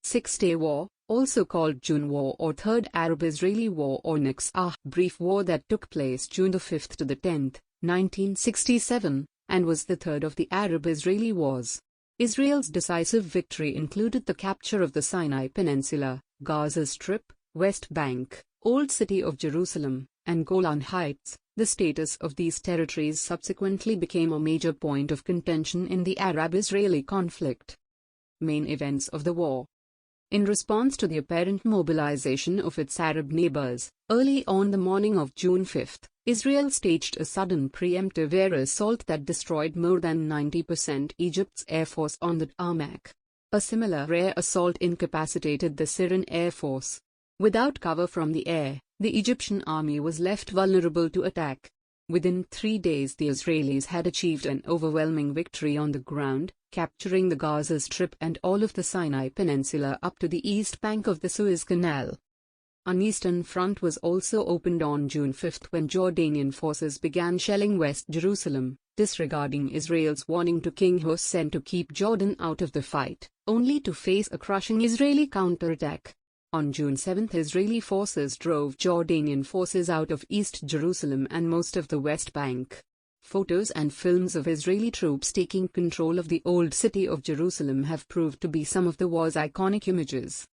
Six-Day War, also called June War or Third Arab-Israeli War or Naksah, brief war that took place June 5 to 10, 1967, and was the third of the Arab-Israeli wars. Israel's decisive victory included the capture of the Sinai Peninsula, Gaza Strip, West Bank, Old City of Jerusalem, and Golan Heights. The status of these territories subsequently became a major point of contention in the Arab-Israeli conflict. Main events of the war. In response to the apparent mobilization of its Arab neighbors, early on the morning of June 5, Israel staged a sudden preemptive air assault that destroyed more than 90% Egypt's air force on the tarmac. A similar air assault incapacitated the Syrian air force. Without cover from the air, the Egyptian army was left vulnerable to attack. Within 3 days the Israelis had achieved an overwhelming victory on the ground, capturing the Gaza Strip and all of the Sinai Peninsula up to the east bank of the Suez Canal. An eastern front was also opened on June 5 when Jordanian forces began shelling West Jerusalem, disregarding Israel's warning to King Hussein to keep Jordan out of the fight, only to face a crushing Israeli counterattack. On June 7, Israeli forces drove Jordanian forces out of East Jerusalem and most of the West Bank. Photos and films of Israeli troops taking control of the Old City of Jerusalem have proved to be some of the war's iconic images.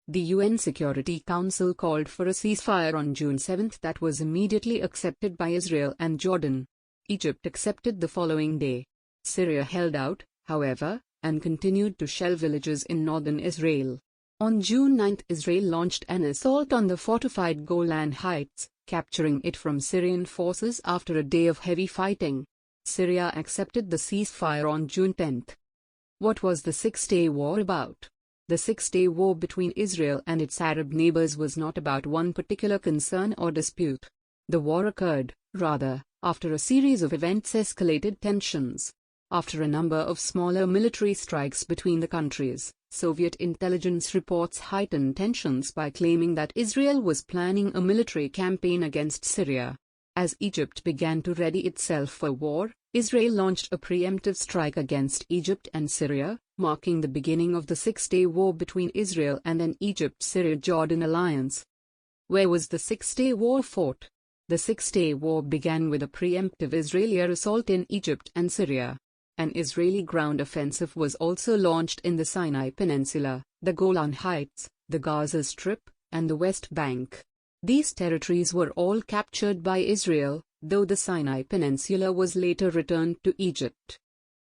The UN Security Council called for a ceasefire on June 7 that was immediately accepted by Israel and Jordan. Egypt accepted the following day. Syria held out, however, and continued to shell villages in northern Israel. On June 9, Israel launched an assault on the fortified Golan Heights, capturing it from Syrian forces after a day of heavy fighting. Syria accepted the ceasefire on June 10. What was the Six-Day War about? The Six-Day War between Israel and its Arab neighbors was not about one particular concern or dispute. The war occurred, rather, after a series of events escalated tensions. After a number of smaller military strikes between the countries, Soviet intelligence reports heightened tensions by claiming that Israel was planning a military campaign against Syria. As Egypt began to ready itself for war, Israel launched a preemptive strike against Egypt and Syria, marking the beginning of the Six-Day War between Israel and an Egypt-Syria-Jordan alliance. Where was the Six-Day War fought? The Six-Day War began with a preemptive Israeli air assault in Egypt and Syria. An Israeli ground offensive was also launched in the Sinai Peninsula, the Golan Heights, the Gaza Strip, and the West Bank. These territories were all captured by Israel, though the Sinai Peninsula was later returned to Egypt.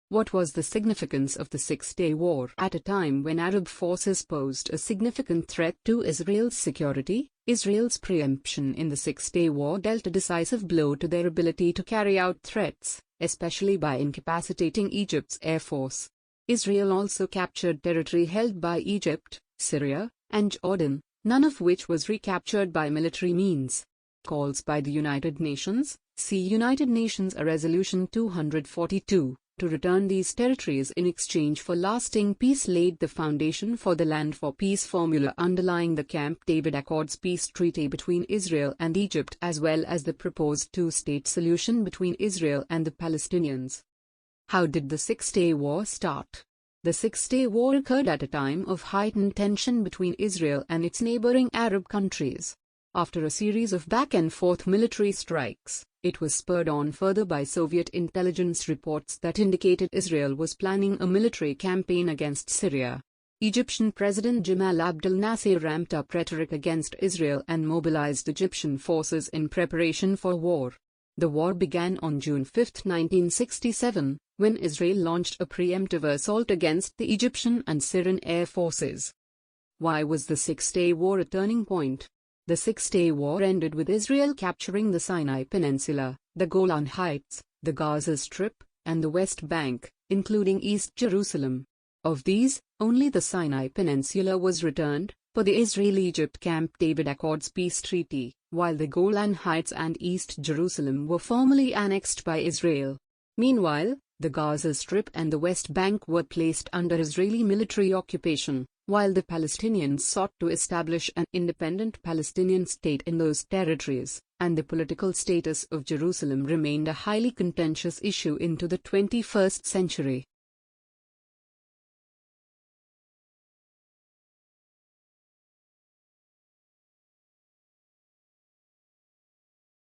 What was the significance of the Six-Day War? At a time when Arab forces posed a significant threat to Israel's security, Israel's preemption in the Six-Day War dealt a decisive blow to their ability to carry out threats, especially by incapacitating Egypt's air force. Israel also captured territory held by Egypt, Syria, and Jordan, none of which was recaptured by military means. Calls by the United Nations, see United Nations Resolution 242, to return these territories in exchange for lasting peace laid the foundation for the Land for Peace formula underlying the Camp David Accords peace treaty between Israel and Egypt as well as the proposed two-state solution between Israel and the Palestinians. How did the Six-Day War start? The Six-Day War occurred at a time of heightened tension between Israel and its neighboring Arab countries. After a series of back-and-forth military strikes, it was spurred on further by Soviet intelligence reports that indicated Israel was planning a military campaign against Syria. Egyptian President Gamal Abdel Nasser ramped up rhetoric against Israel and mobilized Egyptian forces in preparation for war. The war began on June 5, 1967, when Israel launched a preemptive assault against the Egyptian and Syrian air forces. Why was the Six-Day War a turning point? The Six-Day War ended with Israel capturing the Sinai Peninsula, the Golan Heights, the Gaza Strip, and the West Bank, including East Jerusalem. Of these, only the Sinai Peninsula was returned, per the Israel-Egypt Camp David Accords peace treaty, while the Golan Heights and East Jerusalem were formally annexed by Israel. Meanwhile, the Gaza Strip and the West Bank were placed under Israeli military occupation, while the Palestinians sought to establish an independent Palestinian state in those territories, and the political status of Jerusalem remained a highly contentious issue into the 21st century.